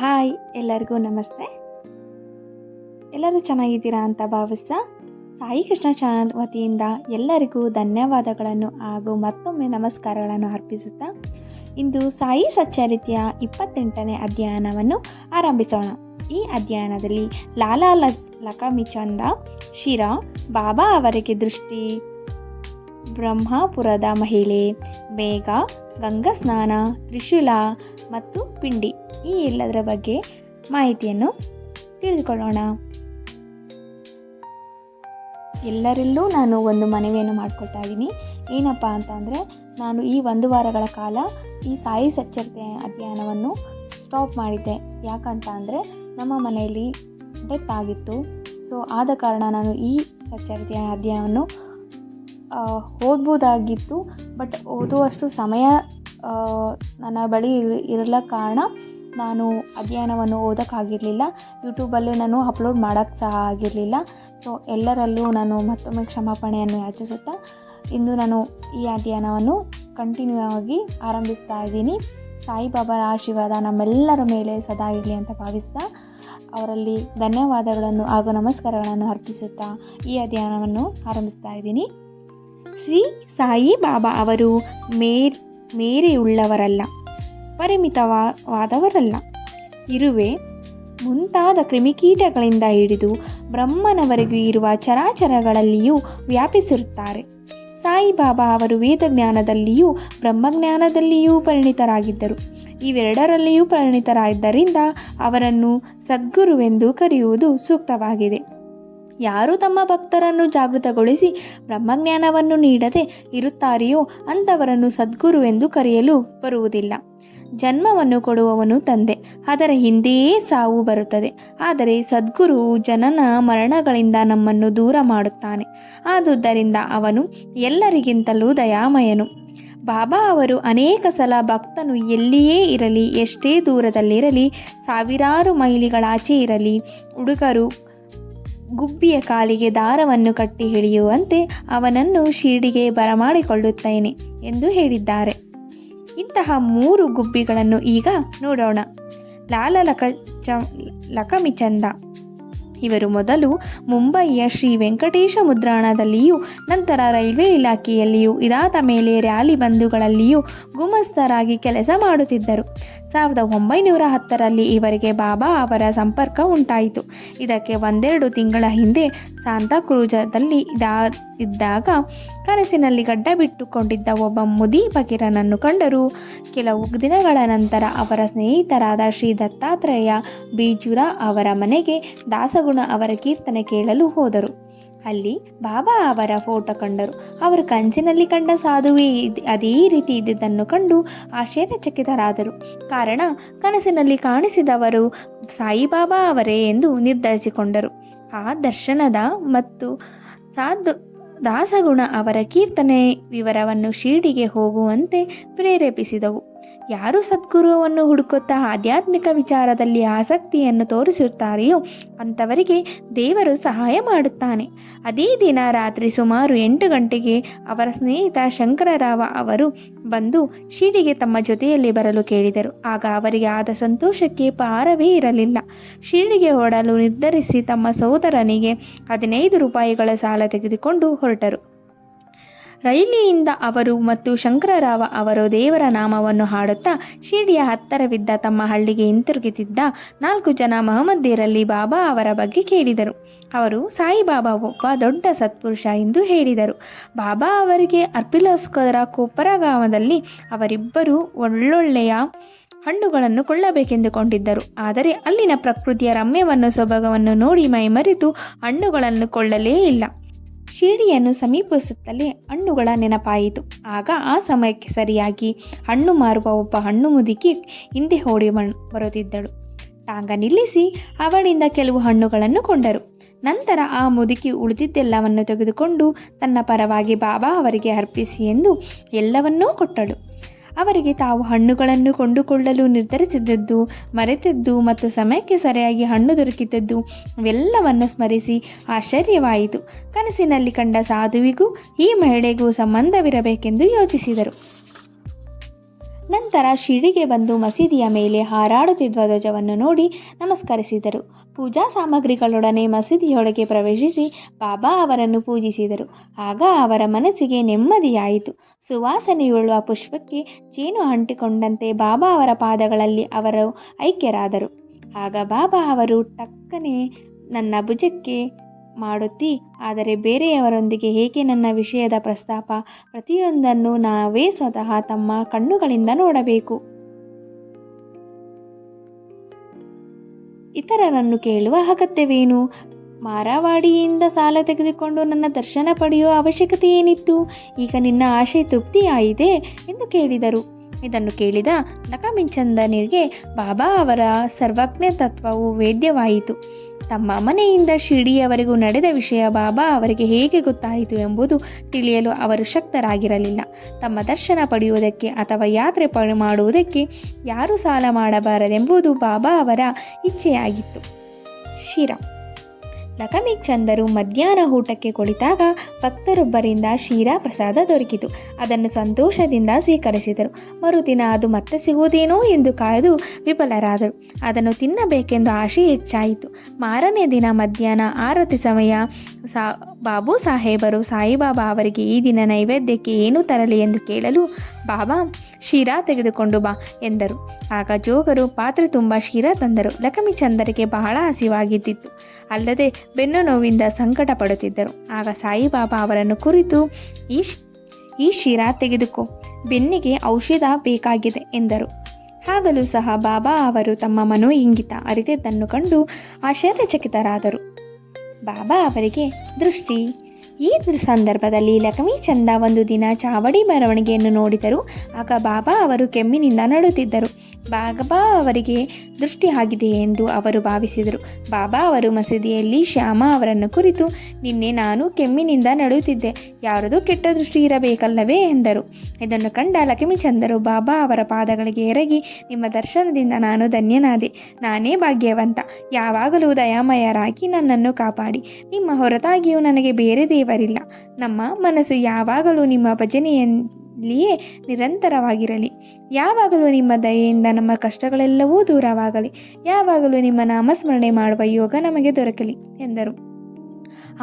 Hi, ಎಲ್ಲರಿಗೂ ನಮಸ್ತೆ. ಎಲ್ಲರೂ ಚೆನ್ನಾಗಿದ್ದೀರಾ ಅಂತ ಭಾವಿಸ್ತಾ ಸಾಯಿ ಕೃಷ್ಣ ಚಾನಲ್ ವತಿಯಿಂದ ಎಲ್ಲರಿಗೂ ಧನ್ಯವಾದಗಳನ್ನು ಹಾಗೂ ಮತ್ತೊಮ್ಮೆ ನಮಸ್ಕಾರಗಳನ್ನು ಅರ್ಪಿಸುತ್ತಾ ಇಂದು ಸಾಯಿ ಸಚ್ಚರಿತೆಯ 28ನೇ ಅಧ್ಯಯನವನ್ನು ಆರಂಭಿಸೋಣ. ಈ ಅಧ್ಯಯನದಲ್ಲಿ ಲಾಲಾ ಲಕಮಿಚಂದ ಶಿರಾ, ಬಾಬಾ ಅವರಿಗೆ ದೃಷ್ಟಿ, ಬ್ರಹ್ಮಪುರದ ಮಹಿಳೆ, ಮೇಘ, ಗಂಗಾ ಸ್ನಾನ, ತ್ರಿಶೂಲ ಮತ್ತು ಪಿಂಡಿ ಈ ಎಲ್ಲದರ ಬಗ್ಗೆ ಮಾಹಿತಿಯನ್ನು ತಿಳಿದುಕೊಳ್ಳೋಣ. ಎಲ್ಲರಲ್ಲೂ ನಾನು ಒಂದು ಮನವಿಯನ್ನು ಮಾಡ್ಕೊಳ್ತಾ ಇದ್ದೀನಿ. ಏನಪ್ಪ ಅಂತಂದರೆ, ನಾನು ಈ 1 ವಾರಗಳ ಕಾಲ ಈ ಸಾಯಿ ಸಚ್ಚರಿತೆ ಅಧ್ಯಯನವನ್ನು ಸ್ಟಾಪ್ ಮಾಡಿದ್ದೆ. ಯಾಕಂತ ಅಂದರೆ ನಮ್ಮ ಮನೆಯಲ್ಲಿ ಡೆತ್ ಆಗಿತ್ತು. ಸೊ ಆದ ಕಾರಣ ನಾನು ಈ ಸಚ್ಚರಿತೆಯ ಅಧ್ಯಯನವನ್ನು ಓದ್ಬೋದಾಗಿತ್ತು, ಬಟ್ ಓದುವಷ್ಟು ಸಮಯ ನನ್ನ ಬಳಿ ಇರಲ ಕಾರಣ ನಾನು ಅಧ್ಯಯನವನ್ನು ಓದೋಕ್ಕಾಗಿರಲಿಲ್ಲ. ಯೂಟ್ಯೂಬಲ್ಲಿ ನಾನು ಅಪ್ಲೋಡ್ ಮಾಡೋಕ್ಕೆ ಸಹ ಆಗಿರಲಿಲ್ಲ. ಸೊ ಎಲ್ಲರಲ್ಲೂ ನಾನು ಮತ್ತೊಮ್ಮೆ ಕ್ಷಮಾಪಣೆಯನ್ನು ಯಾಚಿಸುತ್ತಾ ಇಂದು ನಾನು ಈ ಅಧ್ಯಯನವನ್ನು ಕಂಟಿನ್ಯೂ ಆಗಿ ಆರಂಭಿಸ್ತಾ ಇದ್ದೀನಿ. ಸಾಯಿಬಾಬಾರ ಆಶೀರ್ವಾದ ನಮ್ಮೆಲ್ಲರ ಮೇಲೆ ಸದಾ ಇರಲಿ ಅಂತ ಭಾವಿಸ್ತಾ ಅವರಲ್ಲಿ ಧನ್ಯವಾದಗಳನ್ನು ಹಾಗೂ ನಮಸ್ಕಾರಗಳನ್ನು ಅರ್ಪಿಸುತ್ತಾ ಈ ಅಧ್ಯಯನವನ್ನು ಆರಂಭಿಸ್ತಾ ಇದ್ದೀನಿ. ಶ್ರೀ ಸಾಯಿ ಬಾಬಾ ಅವರು ಮೇರೆಯುಳ್ಳವರಲ್ಲ, ಪರಿಮಿತವಾದವರಲ್ಲ. ಇರುವೆ ಮುಂತಾದ ಕ್ರಿಮಿಕೀಟಗಳಿಂದ ಹಿಡಿದು ಬ್ರಹ್ಮನವರೆಗೂ ಇರುವ ಚರಾಚರಗಳಲ್ಲಿಯೂ ವ್ಯಾಪಿಸಿರುತ್ತಾರೆ. ಸಾಯಿಬಾಬಾ ಅವರು ವೇದಜ್ಞಾನದಲ್ಲಿಯೂ ಬ್ರಹ್ಮಜ್ಞಾನದಲ್ಲಿಯೂ ಪರಿಣಿತರಾಗಿದ್ದರು. ಇವೆರಡರಲ್ಲಿಯೂ ಪರಿಣಿತರಾದ್ದರಿಂದ ಅವರನ್ನು ಸದ್ಗುರುವೆಂದು ಕರೆಯುವುದು ಸೂಕ್ತವಾಗಿದೆ. ಯಾರು ತಮ್ಮ ಭಕ್ತರನ್ನು ಜಾಗೃತಗೊಳಿಸಿ ಬ್ರಹ್ಮಜ್ಞಾನವನ್ನು ನೀಡದೆ ಇರುತ್ತಾರೆಯೋ ಅಂಥವರನ್ನು ಸದ್ಗುರುವೆಂದು ಕರೆಯಲು ಬರುವುದಿಲ್ಲ. ಜನ್ಮವನ್ನು ಕೊಡುವವನು ತಂದೆ, ಅದರ ಹಿಂದೆಯೇ ಸಾವು ಬರುತ್ತದೆ. ಆದರೆ ಸದ್ಗುರುವು ಜನನ ಮರಣಗಳಿಂದ ನಮ್ಮನ್ನು ದೂರ ಮಾಡುತ್ತಾನೆ. ಆದುದರಿಂದ ಅವನು ಎಲ್ಲರಿಗಿಂತಲೂ ದಯಾಮಯನು. ಬಾಬಾ ಅವರು ಅನೇಕ ಸಲ ಭಕ್ತನು ಎಲ್ಲಿಯೇ ಇರಲಿ, ಎಷ್ಟೇ ದೂರದಲ್ಲಿರಲಿ, ಸಾವಿರಾರು ಮೈಲಿಗಳಾಚೆ ಇರಲಿ, ಹುಡುಗರು ಗುಬ್ಬಿಯ ಕಾಲಿಗೆ ದಾರವನ್ನು ಕಟ್ಟಿ ಹಿಡಿಯುವಂತೆ ಅವನನ್ನು ಶಿರಡಿಗೆ ಬರಮಾಡಿಕೊಳ್ಳುತ್ತೇನೆ ಎಂದು ಹೇಳಿದ್ದಾರೆ. ಇಂತಹ 3 ಗುಬ್ಬಿಗಳನ್ನು ಈಗ ನೋಡೋಣ. ಲಾಲಾ ಲಕಮಿಚಂದ ಇವರು ಮೊದಲು ಮುಂಬಯಿಯ ಶ್ರೀ ವೆಂಕಟೇಶ ಮುದ್ರಣದಲ್ಲಿಯೂ ನಂತರ ರೈಲ್ವೆ ಇಲಾಖೆಯಲ್ಲಿಯೂ ಇದಾದ ಮೇಲೆ ರ್ಯಾಲಿ ಬಂಧುಗಳಲ್ಲಿಯೂ ಗುಮಸ್ತರಾಗಿ ಕೆಲಸ ಮಾಡುತ್ತಿದ್ದರು. 1910ರಲ್ಲಿ ಇವರಿಗೆ ಬಾಬಾ ಅವರ ಸಂಪರ್ಕ ಉಂಟಾಯಿತು. ಇದಕ್ಕೆ 1-2 ತಿಂಗಳ ಹಿಂದೆ ಸಾಂತಾಕ್ರೂಜದಲ್ಲಿ ಇದ್ದಾಗ ಕನಸಿನಲ್ಲಿ ಗಡ್ಡ ಬಿಟ್ಟುಕೊಂಡಿದ್ದ ಒಬ್ಬ ಮುದಿ ಫಕೀರನನ್ನು ಕಂಡರು. ಕೆಲವು ದಿನಗಳ ನಂತರ ಅವರ ಸ್ನೇಹಿತರಾದ ಶ್ರೀ ದತ್ತಾತ್ರೇಯ ಬೀಜೂರ ಅವರ ಮನೆಗೆ ದಾಸಗುಣ ಅವರ ಕೀರ್ತನೆ ಕೇಳಲು ಹೋದರು. ಅಲ್ಲಿ ಬಾಬಾ ಅವರ ಫೋಟೋ ಕಂಡರು. ಅವರು ಕನಸಿನಲ್ಲಿ ಕಂಡ ಸಾಧುವೇ ಅದೇ ರೀತಿ ಇದ್ದುದನ್ನು ಕಂಡು ಆಶ್ಚರ್ಯಚಕಿತರಾದರು. ಕಾರಣ ಕನಸಿನಲ್ಲಿ ಕಾಣಿಸಿದವರು ಸಾಯಿಬಾಬಾ ಅವರೇ ಎಂದು ನಿರ್ಧರಿಸಿಕೊಂಡರು. ಆ ದರ್ಶನದ ಮತ್ತು ದಾಸಗುಣ ಅವರ ಕೀರ್ತನೆ ವಿವರವನ್ನು ಶಿರಡಿಗೆ ಹೋಗುವಂತೆ ಪ್ರೇರೇಪಿಸಿದವು. ಯಾರು ಸದ್ಗುರುವನ್ನು ಹುಡುಕುತ್ತಾ ಆಧ್ಯಾತ್ಮಿಕ ವಿಚಾರದಲ್ಲಿ ಆಸಕ್ತಿಯನ್ನು ತೋರಿಸುತ್ತಾರೆಯೋ ಅಂಥವರಿಗೆ ದೇವರು ಸಹಾಯ ಮಾಡುತ್ತಾನೆ. ಅದೇ ದಿನ ರಾತ್ರಿ ಸುಮಾರು 8 ಗಂಟೆಗೆ ಅವರ ಸ್ನೇಹಿತ ಶಂಕರರಾವ ಅವರು ಬಂದು ಶಿರಡಿಗೆ ತಮ್ಮ ಜೊತೆಯಲ್ಲಿ ಬರಲು ಕೇಳಿದರು. ಆಗ ಅವರಿಗೆ ಆದ ಸಂತೋಷಕ್ಕೆ ಪಾರವೇ ಇರಲಿಲ್ಲ. ಶಿರಡಿಗೆ ಹೊರಡಲು ನಿರ್ಧರಿಸಿ ತಮ್ಮ ಸಹೋದರನಿಗೆ 15 ರೂಪಾಯಿಗಳ ಸಾಲ ತೆಗೆದುಕೊಂಡು ಹೊರಟರು. ರೈಲಿನಿಂದ ಅವರು ಮತ್ತು ಶಂಕರರಾವ ಅವರು ದೇವರ ನಾಮವನ್ನು ಹಾಡುತ್ತಾ ಶಿರಡಿಯ ಹತ್ತಿರವಿದ್ದ ತಮ್ಮ ಹಳ್ಳಿಗೆ ಹಿಂತಿರುಗುತ್ತಿದ್ದ 4 ಜನ ಮಹಮ್ಮದೀಯರಲ್ಲಿ ಬಾಬಾ ಅವರ ಬಗ್ಗೆ ಕೇಳಿದರು. ಅವರು ಸಾಯಿಬಾಬಾ ಒಬ್ಬ ದೊಡ್ಡ ಸತ್ಪುರುಷ ಎಂದು ಹೇಳಿದರು. ಬಾಬಾ ಅವರಿಗೆ ಅರ್ಪಿಲೋಸ್ಕರ ಕೊಪ್ಪರ ಗ್ರಾಮದಲ್ಲಿ ಅವರಿಬ್ಬರು ಒಳ್ಳೊಳ್ಳೆಯ ಹಣ್ಣುಗಳನ್ನು ಕೊಳ್ಳಬೇಕೆಂದುಕೊಂಡಿದ್ದರು. ಆದರೆ ಅಲ್ಲಿನ ಪ್ರಕೃತಿಯ ರಮ್ಯವನ್ನು ಸೊಬಗವನ್ನು ನೋಡಿ ಮೈಮರೆತು ಹಣ್ಣುಗಳನ್ನು ಕೊಳ್ಳಲೇ ಇಲ್ಲ. ಶಿರಡಿಯನ್ನು ಸಮೀಪಿಸುತ್ತಲೇ ಹಣ್ಣುಗಳ ನೆನಪಾಯಿತು. ಆಗ ಆ ಸಮಯಕ್ಕೆ ಸರಿಯಾಗಿ ಹಣ್ಣು ಮಾರುವ ಒಬ್ಬ ಹಣ್ಣು ಮುದುಕಿ ಹಿಂದೆ ಓಡಿ ಬರುತ್ತಿದ್ದಳು. ಟಾಂಗ ನಿಲ್ಲಿಸಿ ಅವಳಿಂದ ಕೆಲವು ಹಣ್ಣುಗಳನ್ನು ಕೊಂಡರು. ನಂತರ ಆ ಮುದುಕಿ ಉಳಿದಿದ್ದೆಲ್ಲವನ್ನು ತೆಗೆದುಕೊಂಡು ತನ್ನ ಪರವಾಗಿ ಬಾಬಾ ಅವರಿಗೆ ಅರ್ಪಿಸಿ ಎಂದು ಎಲ್ಲವನ್ನೂ ಕೊಟ್ಟಳು. ಅವರಿಗೆ ತಾವು ಹಣ್ಣುಗಳನ್ನು ಕೊಂಡುಕೊಳ್ಳಲು ನಿರ್ಧರಿಸಿದ್ದದ್ದು ಮರೆತಿದ್ದು ಮತ್ತು ಸಮಯಕ್ಕೆ ಸರಿಯಾಗಿ ಹಣ್ಣು ದೊರಕಿದ್ದದ್ದು ಇವೆಲ್ಲವನ್ನು ಸ್ಮರಿಸಿ ಆಶ್ಚರ್ಯವಾಯಿತು. ಕನಸಿನಲ್ಲಿ ಕಂಡ ಸಾಧುವಿಗೂ ಈ ಮಹಿಳೆಗೂ ಸಂಬಂಧವಿರಬೇಕೆಂದು ಯೋಚಿಸಿದರು. ನಂತರ ಶಿರಡಿಗೆ ಬಂದು ಮಸೀದಿಯ ಮೇಲೆ ಹಾರಾಡುತ್ತಿದ್ದ ಧ್ವಜವನ್ನು ನೋಡಿ ನಮಸ್ಕರಿಸಿದರು. ಪೂಜಾ ಸಾಮಗ್ರಿಗಳೊಡನೆ ಮಸೀದಿಯೊಳಗೆ ಪ್ರವೇಶಿಸಿ ಬಾಬಾ ಅವರನ್ನು ಪೂಜಿಸಿದರು. ಆಗ ಅವರ ಮನಸ್ಸಿಗೆ ನೆಮ್ಮದಿಯಾಯಿತು. ಸುವಾಸನೆಯುಳ್ಳ ಪುಷ್ಪಕ್ಕೆ ಜೇನು ಅಂಟಿಕೊಂಡಂತೆ ಬಾಬಾ ಅವರ ಪಾದಗಳಲ್ಲಿ ಅವರು ಐಕ್ಯರಾದರು. ಆಗ ಬಾಬಾ ಅವರು ಟಕ್ಕನೆ ನನ್ನ ಭುಜಕ್ಕೆ ಮಾಡುತ್ತಿ, ಆದರೆ ಬೇರೆಯವರೊಂದಿಗೆ ಏಕೆ ನನ್ನ ವಿಷಯದ ಪ್ರಸ್ತಾಪ? ಪ್ರತಿಯೊಂದನ್ನು ನಾವೇ ಸ್ವತಃ ತಮ್ಮ ಕಣ್ಣುಗಳಿಂದ ನೋಡಬೇಕು. ಇತರರನ್ನು ಕೇಳುವ ಅಗತ್ಯವೇನು? ಮಾರವಾಡಿಯಿಂದ ಸಾಲ ತೆಗೆದುಕೊಂಡು ನನ್ನ ದರ್ಶನ ಪಡೆಯುವ ಅವಶ್ಯಕತೆ ಏನಿತ್ತು? ಈಗ ನಿನ್ನ ಆಶೆ ತೃಪ್ತಿಯಾಯಿತೆ ಎಂದು ಕೇಳಿದರು. ಇದನ್ನು ಕೇಳಿದ ಲಖಮೀಚಂದನಿಗೆ ಬಾಬಾ ಅವರ ಸರ್ವಜ್ಞ ತತ್ವವು ವೇದ್ಯವಾಯಿತು. ತಮ್ಮ ಮನೆಯಿಂದ ಶಿರಡಿಯವರೆಗೂ ನಡೆದ ವಿಷಯ ಬಾಬಾ ಅವರಿಗೆ ಹೇಗೆ ಗೊತ್ತಾಯಿತು ಎಂಬುದು ತಿಳಿಯಲು ಅವರು ಶಕ್ತರಾಗಿರಲಿಲ್ಲ. ತಮ್ಮ ದರ್ಶನ ಪಡೆಯುವುದಕ್ಕೆ ಅಥವಾ ಯಾತ್ರೆ ಮಾಡುವುದಕ್ಕೆ ಯಾರೂ ಸಾಲ ಮಾಡಬಾರದೆಂಬುದು ಬಾಬಾ ಅವರ ಇಚ್ಛೆಯಾಗಿತ್ತು. ಶಿರಾ ಲಖಮೀಚಂದರು ಮಧ್ಯಾಹ್ನ ಊಟಕ್ಕೆ ಕುಳಿತಾಗ ಭಕ್ತರೊಬ್ಬರಿಂದ ಶಿರಾ ಪ್ರಸಾದ ದೊರಕಿತು. ಅದನ್ನು ಸಂತೋಷದಿಂದ ಸ್ವೀಕರಿಸಿದರು. ಮರುದಿನ ಅದು ಮತ್ತೆ ಸಿಗುವುದೇನೋ ಎಂದು ಕಾಯ್ದು ವಿಫಲರಾದರು. ಅದನ್ನು ತಿನ್ನಬೇಕೆಂದು ಆಶೆ ಹೆಚ್ಚಾಯಿತು. ಮಾರನೇ ದಿನ ಮಧ್ಯಾಹ್ನ ಆರತಿ ಸಮಯ ಬಾಬು ಸಾಹೇಬರು ಸಾಯಿಬಾಬಾ ಅವರಿಗೆ ಈ ದಿನ ನೈವೇದ್ಯಕ್ಕೆ ಏನು ತರಲಿ ಎಂದು ಕೇಳಲು, ಬಾಬಾ ಶಿರಾ ತೆಗೆದುಕೊಂಡು ಬಾ ಎಂದರು. ಆಗ ಜೋಗರು ಪಾತ್ರೆ ತುಂಬ ಶಿರಾ ತಂದರು. ಲಖಮೀಚಂದರಿಗೆ ಬಹಳ ಹಸಿವಾಗಿದ್ದಿತ್ತು. ಅಲ್ಲದೆ ಬೆನ್ನು ನೋವಿಂದ ಸಂಕಟ ಪಡುತ್ತಿದ್ದರು. ಆಗ ಸಾಯಿಬಾಬಾ ಅವರನ್ನು ಕುರಿತು, ಈ ಶಿರಾ ತೆಗೆದುಕೋ, ಬೆನ್ನಿಗೆ ಔಷಧ ಬೇಕಾಗಿದೆ ಎಂದರು. ಆಗಲೂ ಸಹ ಬಾಬಾ ಅವರು ತಮ್ಮ ಮನೋಇಂಗಿತ ಅರಿತದ್ದನ್ನು ಕಂಡು ಆಶ್ಚರ್ಯಚಕಿತರಾದರು. ಬಾಬಾ ಅವರಿಗೆ ದೃಷ್ಟಿ. ಈ ಸಂದರ್ಭದಲ್ಲಿ ಲಖಮೀಚಂದ ಒಂದು ದಿನ ಚಾವಡಿ ಮೆರವಣಿಗೆಯನ್ನು ನೋಡಿದರು. ಆಗ ಬಾಬಾ ಅವರು ಕೆಮ್ಮಿನಿಂದ ನಡುತ್ತಿದ್ದರು. ಬಾಬಾ ಅವರಿಗೆ ದೃಷ್ಟಿ ಆಗಿದೆ ಎಂದು ಅವರು ಭಾವಿಸಿದರು. ಬಾಬಾ ಅವರು ಮಸೀದಿಯಲ್ಲಿ ಶ್ಯಾಮ ಅವರನ್ನು ಕುರಿತು, ನಿನ್ನೆ ನಾನು ಕೆಮ್ಮಿನಿಂದ ನಡುತ್ತಿದ್ದೆ, ಯಾರದೂ ಕೆಟ್ಟ ದೃಷ್ಟಿ ಇರಬೇಕಲ್ಲವೇ ಎಂದರು. ಇದನ್ನು ಕಂಡ ಲಖಮೀಚಂದರು ಬಾಬಾ ಅವರ ಪಾದಗಳಿಗೆ ಎರಗಿ, ನಿಮ್ಮ ದರ್ಶನದಿಂದ ನಾನು ಧನ್ಯನಾದೆ. ನಾನೇ ಭಾಗ್ಯವಂತ. ಯಾವಾಗಲೂ ದಯಾಮಯರಾಗಿ ನನ್ನನ್ನು ಕಾಪಾಡಿ. ನಿಮ್ಮ ಹೊರತಾಗಿಯೂ ನನಗೆ ಬೇರೆ ದೇವರಿಲ್ಲ. ನಮ್ಮ ಮನಸ್ಸು ಯಾವಾಗಲೂ ನಿಮ್ಮ ಭಜನೆಯಲ್ಲಿಯೇ ನಿರಂತರವಾಗಿರಲಿ. ಯಾವಾಗಲೂ ನಿಮ್ಮ ದಯೆಯಿಂದ ನಮ್ಮ ಕಷ್ಟಗಳೆಲ್ಲವೂ ದೂರವಾಗಲಿ. ಯಾವಾಗಲೂ ನಿಮ್ಮ ನಾಮಸ್ಮರಣೆ ಮಾಡುವ ಯೋಗ ನಮಗೆ ದೊರಕಲಿ ಎಂದರು.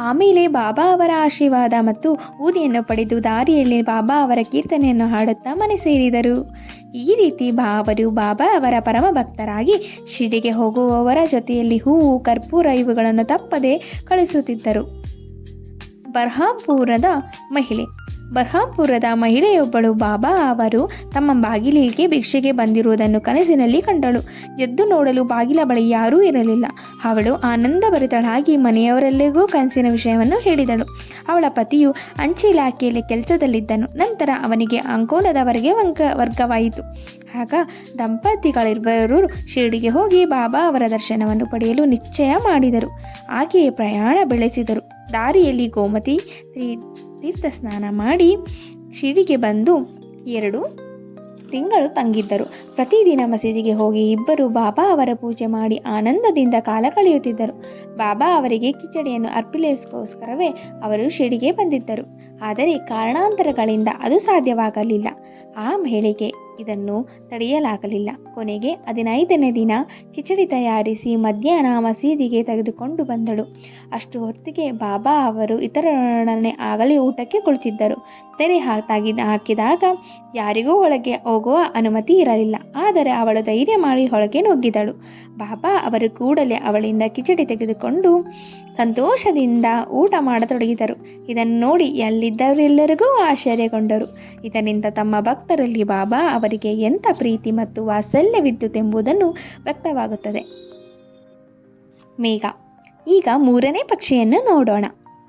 ಆಮೇಲೆ ಬಾಬಾ ಅವರ ಆಶೀರ್ವಾದ ಮತ್ತು ಊದಿಯನ್ನು ಪಡೆದು ದಾರಿಯಲ್ಲಿ ಬಾಬಾ ಅವರ ಕೀರ್ತನೆಯನ್ನು ಹಾಡುತ್ತಾ ಮನೆ ಸೇರಿದರು. ಈ ರೀತಿ ಅವರು ಬಾಬಾ ಅವರ ಪರಮ ಭಕ್ತರಾಗಿ ಶಿರಡಿಗೆ ಹೋಗುವವರ ಜೊತೆಯಲ್ಲಿ ಹೂವು, ಕರ್ಪೂರ ಇವುಗಳನ್ನು ತಪ್ಪದೆ ಕಳಿಸುತ್ತಿದ್ದರು. ಬರ್ಹಾಂಪುರದ ಮಹಿಳೆಯೊಬ್ಬಳು ಬಾಬಾ ಅವರು ತಮ್ಮ ಬಾಗಿಲಿಗೆ ಭಿಕ್ಷೆಗೆ ಬಂದಿರುವುದನ್ನು ಕನಸಿನಲ್ಲಿ ಕಂಡಳು. ಎದ್ದು ನೋಡಲು ಬಾಗಿಲ ಬಳಿ ಯಾರೂ ಇರಲಿಲ್ಲ. ಅವಳು ಆನಂದಭರಿತಳಾಗಿ ಮನೆಯವರೆಲ್ಲರಿಗೂ ಕನಸಿನ ವಿಷಯವನ್ನು ಹೇಳಿದಳು. ಅವಳ ಪತಿಯು ಅಂಚೆ ಇಲಾಖೆಯಲ್ಲಿ ಕೆಲಸದಲ್ಲಿದ್ದನು. ನಂತರ ಅವನಿಗೆ ಅಂಕೋಲದವರೆಗೆ ವರ್ಗವಾಯಿತು. ಆಗ ದಂಪತಿಗಳಿಬ್ಬರು ಶಿರಡಿಗೆ ಹೋಗಿ ಬಾಬಾ ಅವರ ದರ್ಶನವನ್ನು ಪಡೆಯಲು ನಿಶ್ಚಯ ಮಾಡಿದರು. ಹಾಗೆಯೇ ಪ್ರಯಾಣ ಬೆಳೆಸಿದರು. ದಾರಿಯಲ್ಲಿ ಗೋಮತಿ ತೀರ್ಥ ಸ್ನಾನ ಮಾಡಿ ಶಿರಡಿಗೆ ಬಂದು 2 ತಿಂಗಳು ತಂಗಿದ್ದರು. ಪ್ರತಿದಿನ ಮಸೀದಿಗೆ ಹೋಗಿ ಇಬ್ಬರು ಬಾಬಾ ಅವರ ಪೂಜೆ ಮಾಡಿ ಆನಂದದಿಂದ ಕಾಲ ಕಳೆಯುತ್ತಿದ್ದರು. ಬಾಬಾ ಅವರಿಗೆ ಕಿಚಡಿಯನ್ನು ಅರ್ಪಿಸಲಿಕ್ಕೋಸ್ಕರವೇ ಅವರು ಶಿರಡಿಗೆ ಬಂದಿದ್ದರು. ಆದರೆ ಕಾರಣಾಂತರಗಳಿಂದ ಅದು ಸಾಧ್ಯವಾಗಲಿಲ್ಲ. ಆ ಮಹಿಳೆಗೆ ಇದನ್ನು ತಡೆಯಲಾಗಲಿಲ್ಲ. ಕೊನೆಗೆ 15ನೇ ದಿನ ಕಿಚಡಿ ತಯಾರಿಸಿ ಮಧ್ಯಾಹ್ನ ಮಸೀದಿಗೆ ತೆಗೆದುಕೊಂಡು ಬಂದಳು. ಅಷ್ಟು ಹೊತ್ತಿಗೆ ಬಾಬಾ ಅವರು ಇತರರೊಡನೆ ಆಗಲೇ ಊಟಕ್ಕೆ ಕುಳಿತಿದ್ದರು. ತೆರೆ ಹಾಕಿದಾಗ ಯಾರಿಗೂ ಒಳಗೆ ಹೋಗುವ ಅನುಮತಿ ಇರಲಿಲ್ಲ. ಆದರೆ ಅವಳು ಧೈರ್ಯ ಮಾಡಿ ಒಳಗೆ ನುಗ್ಗಿದಳು. ಬಾಬಾ ಅವರು ಕೂಡಲೇ ಅವಳಿಂದ ಕಿಚಡಿ ತೆಗೆದುಕೊಂಡು ಸಂತೋಷದಿಂದ ಊಟ ಮಾಡತೊಡಗಿದರು. ಇದನ್ನು ನೋಡಿ ಅಲ್ಲಿದ್ದವರೆಲ್ಲರಿಗೂ ಆಶ್ಚರ್ಯಗೊಂಡರು. ಇದರಿಂದ ತಮ್ಮ ಭಕ್ತರಲ್ಲಿ ಬಾಬಾ ಅವರಿಗೆ ಎಂಥ ಪ್ರೀತಿ ಮತ್ತು ವಾತ್ಸಲ್ಯವಿದ್ದುದೆಂಬುದನ್ನು ವ್ಯಕ್ತವಾಗುತ್ತದೆ. ಮೇಘ. ಈಗ 3ನೇ ಪಕ್ಷಿಯನ್ನು ನೋಡೋಣ.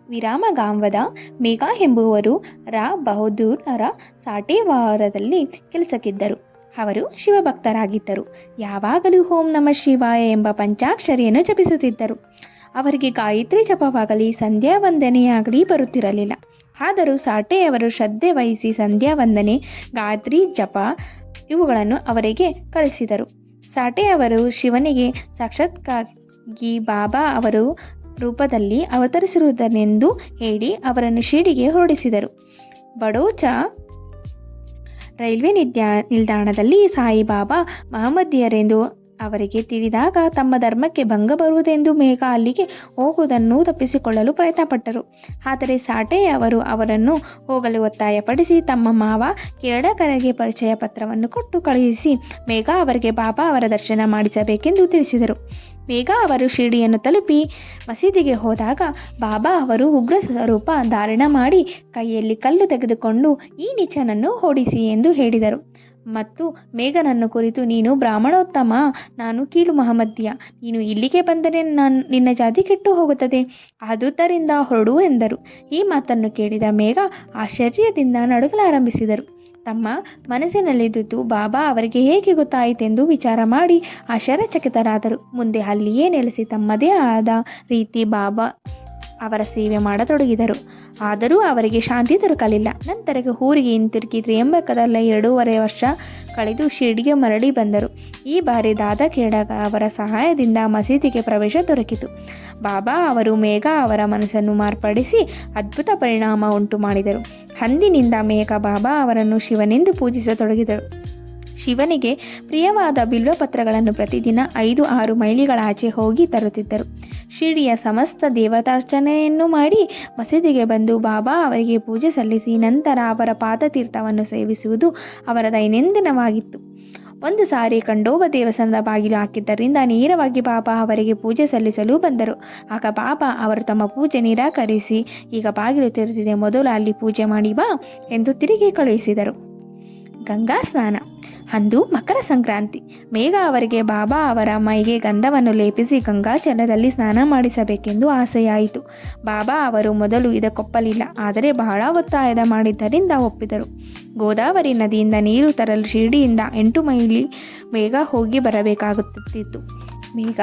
ವಿರಾಮಗಾಂವದ ಮೇಘ ಎಂಬುವರು ರಾ ಬಹದ್ದೂರರ ಸಾಟೇವಾರದಲ್ಲಿ ಕೆಲಸಕ್ಕಿದ್ದರು. ಅವರು ಶಿವಭಕ್ತರಾಗಿದ್ದರು. ಯಾವಾಗಲೂ ಓಂ ನಮಃ ಶಿವಾಯ ಎಂಬ ಪಂಚಾಕ್ಷರಿಯನ್ನು ಜಪಿಸುತ್ತಿದ್ದರು. ಅವರಿಗೆ ಗಾಯತ್ರಿ ಜಪವಾಗಲಿ ಸಂಧ್ಯಾ ವಂದನೆಯಾಗಲಿ ಬರುತ್ತಿರಲಿಲ್ಲ. ಆದರೂ ಸಾಟೆಯವರು ಶ್ರದ್ಧೆ ವಹಿಸಿ ಸಂಧ್ಯಾ ವಂದನೆ, ಗಾಯತ್ರಿ ಜಪ ಇವುಗಳನ್ನು ಅವರಿಗೆ ಕಲಿಸಿದರು. ಸಾಟೆಯವರು ಶಿವನಿಗೆ ಸಾಕ್ಷಾತ್ಕಾಗಿ ಬಾಬಾ ಅವರು ರೂಪದಲ್ಲಿ ಅವತರಿಸಿರುವುದನೆಂದು ಹೇಳಿ ಅವರನ್ನು ಶಿರಡಿಗೆ ಹೊರಡಿಸಿದರು. ಬಡೋಚ ರೈಲ್ವೆ ನಿಲ್ದಾಣದಲ್ಲಿ ಸಾಯಿಬಾಬಾ ಮಹಮ್ಮದಿಯರೆಂದು ಅವರಿಗೆ ತಿಳಿದಾಗ ತಮ್ಮ ಧರ್ಮಕ್ಕೆ ಭಂಗ ಬರುವುದೆಂದು ಮೇಘ ಅಲ್ಲಿಗೆ ಹೋಗುವುದನ್ನು ತಪ್ಪಿಸಿಕೊಳ್ಳಲು ಪ್ರಯತ್ನಪಟ್ಟರು. ಆದರೆ ಸಾಟೆ ಅವರು ಅವರನ್ನು ಹೋಗಲು ಒತ್ತಾಯಪಡಿಸಿ ತಮ್ಮ ಮಾವ ಕೇರಳಕರಗೆ ಪರಿಚಯ ಪತ್ರವನ್ನು ಕೊಟ್ಟು ಕಳುಹಿಸಿ ಮೇಘ ಅವರಿಗೆ ಬಾಬಾ ಅವರ ದರ್ಶನ ಮಾಡಿಸಬೇಕೆಂದು ತಿಳಿಸಿದರು. ಮೇಘ ಅವರು ಶಿರ್ಡಿಯನ್ನು ತಲುಪಿ ಮಸೀದಿಗೆ ಹೋದಾಗ ಬಾಬಾ ಅವರು ಉಗ್ರ ಸ್ವರೂಪ ಧಾರಣ ಮಾಡಿ ಕೈಯಲ್ಲಿ ಕಲ್ಲು ತೆಗೆದುಕೊಂಡು ಈ ನೀಚನನ್ನು ಓಡಿಸಿ ಎಂದು ಹೇಳಿದರು. ಮತ್ತು ಮೇಘನನ್ನು ಕುರಿತು, ನೀನು ಬ್ರಾಹ್ಮಣೋತ್ತಮ, ನಾನು ಕೀಳು ಮಹಮ್ಮದಿಯ, ನೀನು ಇಲ್ಲಿಗೆ ಬಂದರೆ ನಿನ್ನ ಜಾತಿ ಕೆಟ್ಟು ಹೋಗುತ್ತದೆ, ಆದುದರಿಂದ ಹೊರಡು ಎಂದರು. ಈ ಮಾತನ್ನು ಕೇಳಿದ ಮೇಘ ಆಶ್ಚರ್ಯದಿಂದ ನಡುಗಲಾರಂಭಿಸಿದರು. ತಮ್ಮ ಮನಸ್ಸಿನಲ್ಲಿದ್ದುದು ಬಾಬಾ ಅವರಿಗೆ ಹೇಗೆ ಗೊತ್ತಾಯಿತೆಂದು ವಿಚಾರ ಮಾಡಿ ಆಶ್ಚರ್ಯಚಕಿತರಾದರು. ಮುಂದೆ ಅಲ್ಲಿಯೇ ನೆಲೆಸಿ ತಮ್ಮದೇ ಆದ ರೀತಿ ಬಾಬಾ ಅವರ ಸೇವೆ ಮಾಡತೊಡಗಿದರು. ಆದರೂ ಅವರಿಗೆ ಶಾಂತಿ ದೊರಕಲಿಲ್ಲ. ನಂತರ ಊರಿಗೆ ಹಿಂತಿರುಗಿ ತ್ರಿಯಂಬಕದಲ್ಲಿ 2.5 ವರ್ಷ ಕಳೆದು ಶಿರ್ಡಿಗೆ ಮರಳಿ ಬಂದರು. ಈ ಬಾರಿ ದಾದಾ ಖೇಡಗ ಅವರ ಸಹಾಯದಿಂದ ಮಸೀದಿಗೆ ಪ್ರವೇಶ ದೊರಕಿತು. ಬಾಬಾ ಅವರು ಮೇಘ ಅವರ ಮನಸ್ಸನ್ನು ಮಾರ್ಪಡಿಸಿ ಅದ್ಭುತ ಪರಿಣಾಮ ಉಂಟು ಮಾಡಿದರು. ಅಂದಿನಿಂದ ಮೇಘ ಬಾಬಾ ಅವರನ್ನು ಶಿವನೆಂದು ಪೂಜಿಸತೊಡಗಿದರು. ಶಿವನಿಗೆ ಪ್ರಿಯವಾದ ಬಿಲ್ವಪತ್ರಗಳನ್ನು ಪ್ರತಿದಿನ 5-6 ಮೈಲಿಗಳಾಚೆ ಹೋಗಿ ತರುತ್ತಿದ್ದರು. ಶಿರ್ಡಿಯ ಸಮಸ್ತ ದೇವತಾರ್ಚನೆಯನ್ನು ಮಾಡಿ ಮಸೀದಿಗೆ ಬಂದು ಬಾಬಾ ಅವರಿಗೆ ಪೂಜೆ ಸಲ್ಲಿಸಿ ನಂತರ ಅವರ ಪಾದತೀರ್ಥವನ್ನು ಸೇವಿಸುವುದು ಅವರ ದೈನಂದಿನವಾಗಿತ್ತು. ಒಂದು ಸಾರಿ ಖಂಡೋಬ ದೇವಸ್ಥಾನದ ಬಾಗಿಲು ಹಾಕಿದ್ದರಿಂದ ನೇರವಾಗಿ ಬಾಬಾ ಅವರಿಗೆ ಪೂಜೆ ಸಲ್ಲಿಸಲು ಬಂದರು. ಆಗ ಬಾಬಾ ಅವರು ತಮ್ಮ ಪೂಜೆ ನಿರಾಕರಿಸಿ, ಈಗ ಬಾಗಿಲು ತೆರೆದಿದೆ, ಮೊದಲು ಅಲ್ಲಿ ಪೂಜೆ ಮಾಡಿ ಬಾ ಎಂದು ತಿರುಗಿ ಕಳುಹಿಸಿದರು. ಗಂಗಾ ಸ್ನಾನ. ಅಂದು ಮಕರ ಸಂಕ್ರಾಂತಿ. ಮೇಘ ಅವರಿಗೆ ಬಾಬಾ ಅವರ ಮೈಗೆ ಗಂಧವನ್ನು ಲೇಪಿಸಿ ಗಂಗಾಜಲದಲ್ಲಿ ಸ್ನಾನ ಮಾಡಿಸಬೇಕೆಂದು ಆಸೆಯಾಯಿತು. ಬಾಬಾ ಅವರು ಮೊದಲು ಇದಕ್ಕೊಪ್ಪಲಿಲ್ಲ, ಆದರೆ ಬಹಳ ಒತ್ತಾಯದ ಮಾಡಿದ್ದರಿಂದ ಒಪ್ಪಿದರು. ಗೋದಾವರಿ ನದಿಯಿಂದ ನೀರು ತರಲು ಶಿರ್ಡಿಯಿಂದ 8 ಮೈಲಿ ಮೇಘ ಹೋಗಿ ಬರಬೇಕಾಗುತ್ತಿತ್ತು. ಮೇಘ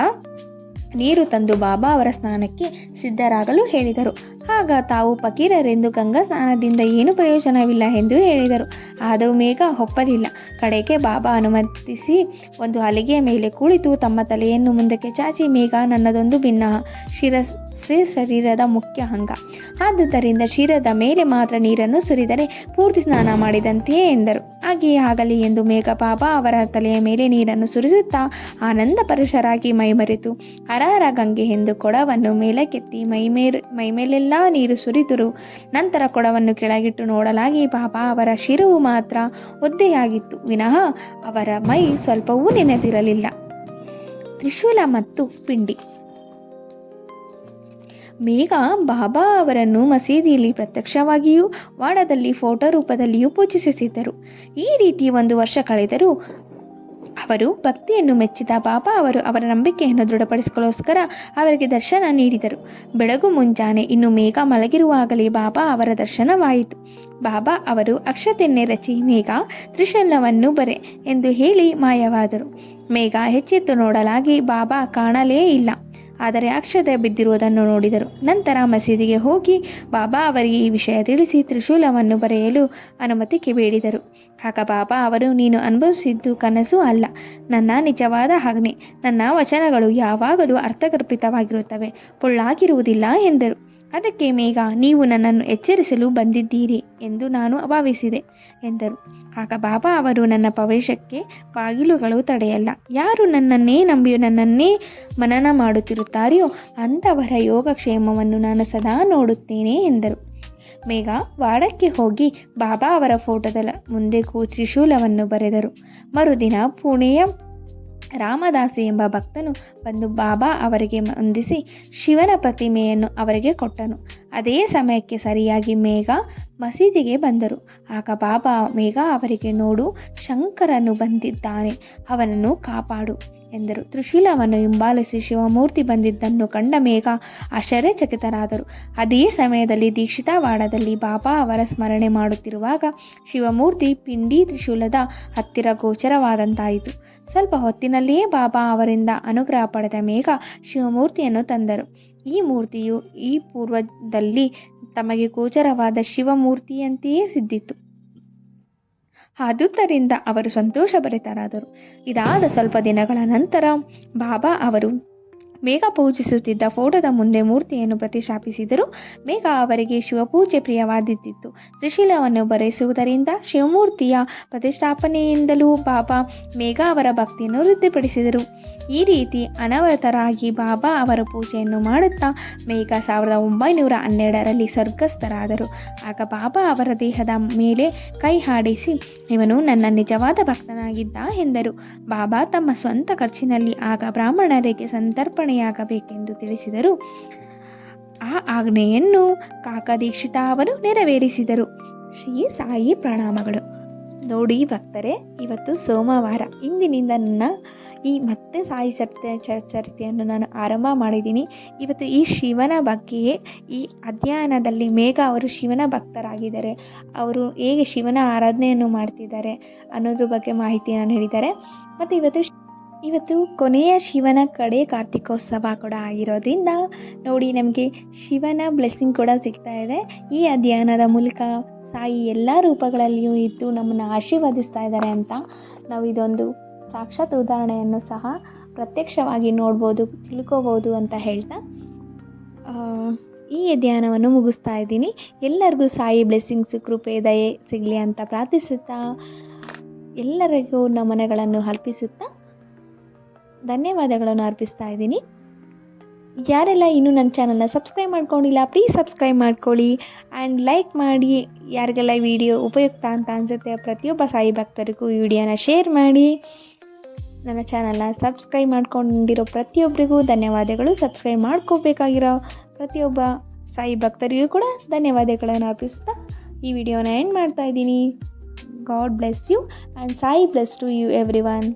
ನೀರು ತಂದು ಬಾಬಾ ಅವರ ಸ್ನಾನಕ್ಕೆ ಸಿದ್ಧರಾಗಲು ಹೇಳಿದರು. ಆಗ ತಾವು ಫಕೀರರೆಂದು ಗಂಗಾ ಸ್ನಾನದಿಂದ ಏನು ಪ್ರಯೋಜನವಿಲ್ಲ ಎಂದು ಹೇಳಿದರು. ಆದರೂ ಮೇಘ ಒಪ್ಪಲಿಲ್ಲ. ಕಡೆಗೆ ಬಾಬಾ ಅನುಮತಿಸಿ ಒಂದು ಹಲಿಗೆಯ ಮೇಲೆ ಕುಳಿತು ತಮ್ಮ ತಲೆಯನ್ನು ಮುಂದಕ್ಕೆ ಚಾಚಿ, ಮೇಘ ನನ್ನದೊಂದು ಭಿನ್ನ ಶರೀರದ ಮುಖ್ಯ ಅಂಗ, ಆದುದರಿಂದ ಶಿರದ ಮೇಲೆ ಮಾತ್ರ ನೀರನ್ನು ಸುರಿದರೆ ಪೂರ್ತಿ ಸ್ನಾನ ಮಾಡಿದಂತೆಯೇ ಎಂದರು. ಹಾಗೆಯೇ ಆಗಲಿ ಎಂದು ಮೇಘ ಬಾಬಾ ಅವರ ತಲೆಯ ಮೇಲೆ ನೀರನ್ನು ಸುರಿಸುತ್ತಾ ಆನಂದ ಪರವಶರಾಗಿ ಮೈಮರೆತು ಹರಹರ ಗಂಗೆ ಎಂದು ಕೊಡವನ್ನು ಮೇಲಕ್ಕೆತ್ತಿ ಮೈಮೇಲೆಲ್ಲ ನೀರು ಸುರಿದರು. ನಂತರ ಕೊಡವನ್ನು ಕೆಳಗಿಟ್ಟು ನೋಡಲಾಗಿ ಬಾಬಾ ಅವರ ಶಿರವು ಮಾತ್ರ ಒದ್ದೆಯಾಗಿತ್ತು ವಿನಃ ಅವರ ಮೈ ಸ್ವಲ್ಪವೂ ನೆನೆದಿರಲಿಲ್ಲ. ತ್ರಿಶೂಲ ಮತ್ತು ಪಿಂಡಿ. ಮೇಘ ಬಾಬಾ ಅವರನ್ನು ಮಸೀದಿಯಲ್ಲಿ ಪ್ರತ್ಯಕ್ಷವಾಗಿಯೂ ವಾಡದಲ್ಲಿ ಫೋಟೋ ರೂಪದಲ್ಲಿಯೂ ಪೂಜಿಸುತ್ತಿದ್ದರು. ಈ ರೀತಿ 1 ವರ್ಷ ಕಳೆದರೂ ಅವರು ಭಕ್ತಿಯನ್ನು ಮೆಚ್ಚಿದ ಬಾಬಾ ಅವರು ಅವರ ನಂಬಿಕೆಯನ್ನು ದೃಢಪಡಿಸಲೋಸ್ಕರ ಅವರಿಗೆ ದರ್ಶನ ನೀಡಿದರು. ಬೆಳಗು ಮುಂಜಾನೆ ಇನ್ನು ಮೇಘ ಮಲಗಿರುವಾಗಲೇ ಬಾಬಾ ಅವರ ದರ್ಶನವಾಯಿತು. ಬಾಬಾ ಅವರು ಅಕ್ಷತೆಯನ್ನೇ ರಚಿ, ಮೇಘ ತ್ರಿಶೂಲವನ್ನು ಬರೆ ಎಂದು ಹೇಳಿ ಮಾಯವಾದರು. ಮೇಘ ಎಚ್ಚೆತ್ತು ನೋಡಲಾಗಿ ಬಾಬಾ ಕಾಣಲೇ ಇಲ್ಲ. ಆದರೆ ಅಕ್ಷತೆ ಬಿದ್ದಿರುವುದನ್ನು ನೋಡಿದರು. ನಂತರ ಮಸೀದಿಗೆ ಹೋಗಿ ಬಾಬಾ ಅವರಿಗೆ ಈ ವಿಷಯ ತಿಳಿಸಿ ತ್ರಿಶೂಲವನ್ನು ಬರೆಯಲು ಅನುಮತಿ ಬೇಡಿದರು. ಆಗ ಬಾಬಾ ಅವರು, ನೀನು ಅನುಭವಿಸಿದ್ದು ಕನಸು ಅಲ್ಲ, ನನ್ನ ನಿಜವಾದ ಆಜ್ಞೆ. ನನ್ನ ವಚನಗಳು ಯಾವಾಗಲೂ ಅರ್ಥಗರ್ಭಿತವಾಗಿರುತ್ತವೆ, ಪೊಳ್ಳಾಗಿರುವುದಿಲ್ಲ ಎಂದರು. ಅದಕ್ಕೆ ಮೇಘ, ನೀವು ನನ್ನನ್ನು ಎಚ್ಚರಿಸಲು ಬಂದಿದ್ದೀರಿ ಎಂದು ನಾನು ಭಾವಿಸಿದೆ ಎಂದರು. ಆಗ ಬಾಬಾ ಅವರು, ನನ್ನ ಪ್ರವೇಶಕ್ಕೆ ಬಾಗಿಲುಗಳು ತಡೆಯಲ್ಲ. ಯಾರು ನನ್ನನ್ನೇ ನಂಬಿಯೋ ನನ್ನನ್ನೇ ಮನನ ಮಾಡುತ್ತಿರುತ್ತಾರೆಯೋ ಅಂಥವರ ಯೋಗಕ್ಷೇಮವನ್ನು ನಾನು ಸದಾ ನೋಡುತ್ತೇನೆ ಎಂದರು. ಮೇಘ ವಾಡಕ್ಕೆ ಹೋಗಿ ಬಾಬಾ ಅವರ ಫೋಟೋದ ಮುಂದೆ ತ್ರಿಶೂಲವನ್ನು ಬರೆದರು. ಮರುದಿನ ಪುಣೆಯ ರಾಮದಾಸಿ ಎಂಬ ಭಕ್ತನು ಬಂದು ಬಾಬಾ ಅವರಿಗೆ ವಂದಿಸಿ ಶಿವನ ಪ್ರತಿಮೆಯನ್ನು ಅವರಿಗೆ ಕೊಟ್ಟನು. ಅದೇ ಸಮಯಕ್ಕೆ ಸರಿಯಾಗಿ ಮೇಘ ಮಸೀದಿಗೆ ಬಂದರು. ಆಗ ಬಾಬಾ ಮೇಘ ಅವರಿಗೆ, ನೋಡು, ಶಂಕರನು ಬಂದಿದ್ದಾನೆ, ಅವನನ್ನು ಕಾಪಾಡು ಎಂದರು. ತ್ರಿಶೂಲವನ್ನು ಹಿಂಬಾಲಿಸಿ ಶಿವಮೂರ್ತಿ ಬಂದಿದ್ದನ್ನು ಕಂಡ ಮೇಘ ಆಶ್ಚರ್ಯಚಕಿತರಾದರು. ಅದೇ ಸಮಯದಲ್ಲಿ ದೀಕ್ಷಿತವಾಡದಲ್ಲಿ ಬಾಬಾ ಅವರ ಸ್ಮರಣೆ ಮಾಡುತ್ತಿರುವಾಗ ಶಿವಮೂರ್ತಿ ಪಿಂಡಿ ತ್ರಿಶೂಲದ ಹತ್ತಿರ ಗೋಚರವಾದಂತಾಯಿತು. ಸ್ವಲ್ಪ ಹೊತ್ತಿನಲ್ಲಿಯೇ ಬಾಬಾ ಅವರಿಂದ ಅನುಗ್ರಹ ಪಡೆದ ಮೇಘ ಶಿವಮೂರ್ತಿಯನ್ನು ತಂದರು. ಈ ಮೂರ್ತಿಯು ಈ ಪೂರ್ವದಲ್ಲಿ ತಮಗೆ ಗೋಚರವಾದ ಶಿವಮೂರ್ತಿಯಂತೆಯೇ ಸಿದ್ಧಿತು. ಆದುದರಿಂದ ಅವರು ಸಂತೋಷಭರಿತರಾದರು. ಇದಾದ ಸ್ವಲ್ಪ ದಿನಗಳ ನಂತರ ಬಾಬಾ ಅವರು ಮೇಘ ಪೂಜಿಸುತ್ತಿದ್ದ ಫೋಟೋದ ಮುಂದೆ ಮೂರ್ತಿಯನ್ನು ಪ್ರತಿಷ್ಠಾಪಿಸಿದರು. ಮೇಘ ಅವರಿಗೆ ಶಿವಪೂಜೆ ಪ್ರಿಯವಾದಿದ್ದಿತ್ತು. ತ್ರಿಶೂಲವನ್ನು ಬರೆಸುವುದರಿಂದ ಶಿವಮೂರ್ತಿಯ ಪ್ರತಿಷ್ಠಾಪನೆಯಿಂದಲೂ ಬಾಬಾ ಮೇಘ ಅವರ ಭಕ್ತಿಯನ್ನು ವೃದ್ಧಿಪಡಿಸಿದರು. ಈ ರೀತಿ ಅನವರತರಾಗಿ ಬಾಬಾ ಅವರ ಪೂಜೆಯನ್ನು ಮಾಡುತ್ತಾ ಮೇಘ 1912ರಲ್ಲಿ ಸ್ವರ್ಗಸ್ಥರಾದರು. ಆಗ ಬಾಬಾ ಅವರ ದೇಹದ ಮೇಲೆ ಕೈ ಆಡಿಸಿ, ಇವನು ನನ್ನ ನಿಜವಾದ ಭಕ್ತನಾಗಿದ್ದ ಎಂದರು. ಬಾಬಾ ತಮ್ಮ ಸ್ವಂತ ಖರ್ಚಿನಲ್ಲಿ ಆಗ ಬ್ರಾಹ್ಮಣರಿಗೆ ಸಂತರ್ಪಣೆಯಾಗಬೇಕೆಂದು ತಿಳಿಸಿದರು. ಆ ಆಜ್ಞೆಯನ್ನು ಕಾಕಾ ದೀಕ್ಷಿತ ಅವರು ನೆರವೇರಿಸಿದರು. ಶ್ರೀ ಸಾಯಿ ಪ್ರಣಾಮಗಳು. ನೋಡಿ ಭಕ್ತರೇ, ಇವತ್ತು ಸೋಮವಾರ. ಇಂದಿನಿಂದ ನನ್ನ ಮತ್ತೆ ಸಾಯಿ ಚರಿತೆಯನ್ನು ನಾನು ಆರಂಭ ಮಾಡಿದ್ದೀನಿ. ಇವತ್ತು ಈ ಶಿವನ ಬಗ್ಗೆಯೇ, ಈ ಅಧ್ಯಯನದಲ್ಲಿ ಮೇಘ ಅವರು ಶಿವನ ಭಕ್ತರಾಗಿದ್ದಾರೆ, ಅವರು ಹೇಗೆ ಶಿವನ ಆರಾಧನೆಯನ್ನು ಮಾಡ್ತಿದ್ದಾರೆ ಅನ್ನೋದ್ರ ಬಗ್ಗೆ ಮಾಹಿತಿಯನ್ನು ನೀಡಿದ್ದಾರೆ. ಮತ್ತು ಇವತ್ತು ಕೊನೆಯ ಶಿವನ ಕಡೆ ಕಾರ್ತಿಕೋತ್ಸವ ಕೂಡ ಆಗಿರೋದ್ರಿಂದ ನೋಡಿ, ನಮಗೆ ಶಿವನ ಬ್ಲೆಸ್ಸಿಂಗ್ ಕೂಡ ಸಿಗ್ತಾ ಇದೆ. ಈ ಅಧ್ಯಯನದ ಮೂಲಕ ಸಾಯಿ ಎಲ್ಲ ರೂಪಗಳಲ್ಲಿಯೂ ಇದ್ದು ನಮ್ಮನ್ನು ಆಶೀರ್ವದಿಸ್ತಾ ಇದ್ದಾರೆ ಅಂತ ನಾವು ಇದೊಂದು ಸಾಕ್ಷಾತ್ ಉದಾಹರಣೆಯನ್ನು ಸಹ ಪ್ರತ್ಯಕ್ಷವಾಗಿ ನೋಡ್ಬೋದು, ತಿಳ್ಕೋಬೋದು ಅಂತ ಹೇಳ್ತಾ ಈ ಅಧ್ಯಯನವನ್ನು ಮುಗಿಸ್ತಾ ಇದ್ದೀನಿ. ಎಲ್ಲರಿಗೂ ಸಾಯಿ ಬ್ಲೆಸ್ಸಿಂಗ್ಸ್, ಕೃಪೆ, ದಯೆ ಸಿಗಲಿ ಅಂತ ಪ್ರಾರ್ಥಿಸುತ್ತಾ ಎಲ್ಲರಿಗೂ ನಮನಗಳನ್ನು ಅರ್ಪಿಸುತ್ತಾ ಧನ್ಯವಾದಗಳನ್ನು ಅರ್ಪಿಸ್ತಾ ಇದ್ದೀನಿ. ಯಾರೆಲ್ಲ ಇನ್ನೂ ನನ್ನ ಚಾನಲ್ನ ಸಬ್ಸ್ಕ್ರೈಬ್ ಮಾಡ್ಕೊಂಡಿಲ್ಲ, ಪ್ಲೀಸ್ ಸಬ್ಸ್ಕ್ರೈಬ್ ಮಾಡ್ಕೊಳ್ಳಿ ಆ್ಯಂಡ್ ಲೈಕ್ ಮಾಡಿ. ಯಾರಿಗೆಲ್ಲ ಈ ವಿಡಿಯೋ ಉಪಯುಕ್ತ ಅಂತ ಅನಿಸುತ್ತೆ ಪ್ರತಿಯೊಬ್ಬ ಸಾಯಿ ಭಕ್ತರಿಗೂ ಈ ವಿಡಿಯೋನ ಶೇರ್ ಮಾಡಿ. ನನ್ನ ಚಾನಲ್ನ ಸಬ್ಸ್ಕ್ರೈಬ್ ಮಾಡ್ಕೊಂಡಿರೋ ಪ್ರತಿಯೊಬ್ಬರಿಗೂ ಧನ್ಯವಾದಗಳು. ಸಬ್ಸ್ಕ್ರೈಬ್ ಮಾಡ್ಕೋಬೇಕಾಗಿರೋ ಪ್ರತಿಯೊಬ್ಬ ಸಾಯಿ ಭಕ್ತರಿಗೂ ಕೂಡ ಧನ್ಯವಾದಗಳನ್ನು ಅರ್ಪಿಸ್ತಾ ಈ ವಿಡಿಯೋನ ಎಂಡ್ ಮಾಡ್ತಾ ಇದ್ದೀನಿ. God bless you and Sai bless to you every one.